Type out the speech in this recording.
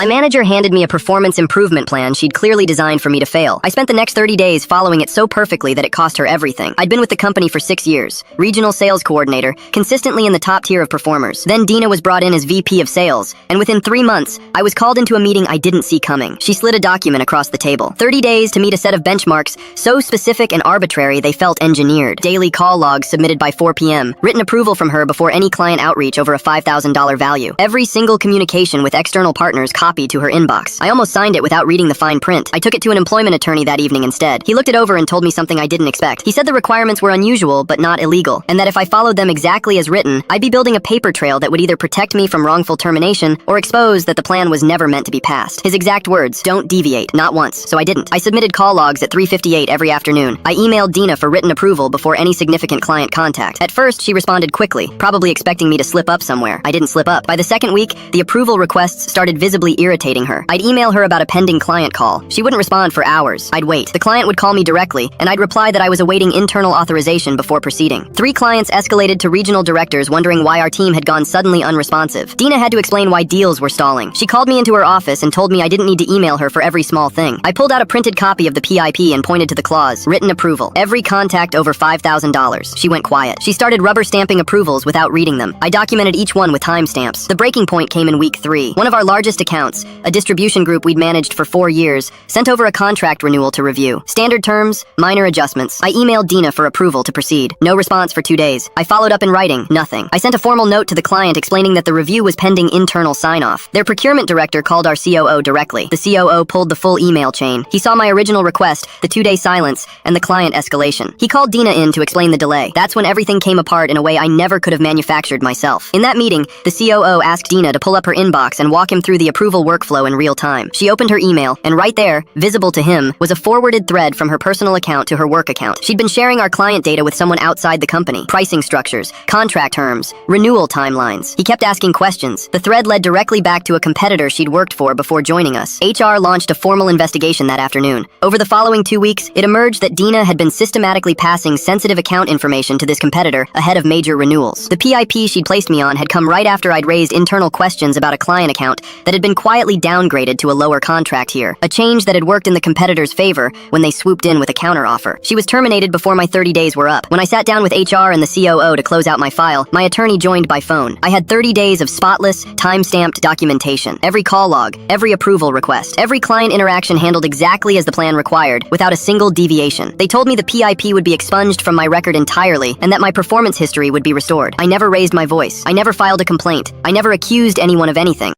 My manager handed me a performance improvement plan she'd clearly designed for me to fail. I spent the next 30 days following it so perfectly that it cost her everything. I'd been with the company for 6 years, regional sales coordinator, consistently in the top tier of performers. Then Dina was brought in as VP of sales, and within 3 months, I was called into a meeting I didn't see coming. She slid a document across the table. 30 days to meet a set of benchmarks, so specific and arbitrary they felt engineered. Daily call logs submitted by 4 p.m. Written approval from her before any client outreach over a $5,000 value. Every single communication with external partners copied to her inbox. I almost signed it without reading the fine print. I took it to an employment attorney that evening instead. He looked it over and told me something I didn't expect. He said the requirements were unusual but not illegal, and that if I followed them exactly as written, I'd be building a paper trail that would either protect me from wrongful termination or expose that the plan was never meant to be passed. His exact words, "Don't deviate," not once, so I didn't. I submitted call logs at 3:58 every afternoon. I emailed Dina for written approval before any significant client contact. At first, she responded quickly, probably expecting me to slip up somewhere. I didn't slip up. By the second week, the approval requests started visibly irritating her. I'd email her about a pending client call. She wouldn't respond for hours. I'd wait. The client would call me directly, and I'd reply that I was awaiting internal authorization before proceeding. 3 clients escalated to regional directors wondering why our team had gone suddenly unresponsive. Dina had to explain why deals were stalling. She called me into her office and told me I didn't need to email her for every small thing. I pulled out a printed copy of the PIP and pointed to the clause, written approval. Every contact over $5,000. She went quiet. She started rubber stamping approvals without reading them. I documented each one with timestamps. The breaking point came in week 3. One of our largest accounts, a distribution group we'd managed for 4 years, sent over a contract renewal to review. Standard terms, minor adjustments. I emailed Dina for approval to proceed. No response for 2 days. I followed up in writing, nothing. I sent a formal note to the client explaining that the review was pending internal sign-off. Their procurement director called our COO directly. The COO pulled the full email chain. He saw my original request, the 2-day silence, and the client escalation. He called Dina in to explain the delay. That's when everything came apart in a way I never could have manufactured myself. In that meeting, the COO asked Dina to pull up her inbox and walk him through the approval workflow in real time. She opened her email, and right there, visible to him, was a forwarded thread from her personal account to her work account. She'd been sharing our client data with someone outside the company. Pricing structures, contract terms, renewal timelines. He kept asking questions. The thread led directly back to a competitor she'd worked for before joining us. HR launched a formal investigation that afternoon. Over the following 2 weeks, it emerged that Dina had been systematically passing sensitive account information to this competitor ahead of major renewals. The PIP she'd placed me on had come right after I'd raised internal questions about a client account that had been quietly downgraded to a lower contract here, a change that had worked in the competitor's favor when they swooped in with a counteroffer. She was terminated before my 30 days were up. When I sat down with HR and the COO to close out my file, my attorney joined by phone. I had 30 days of spotless, time-stamped documentation. Every call log, every approval request, every client interaction handled exactly as the plan required, without a single deviation. They told me the PIP would be expunged from my record entirely, and that my performance history would be restored. I never raised my voice. I never filed a complaint. I never accused anyone of anything.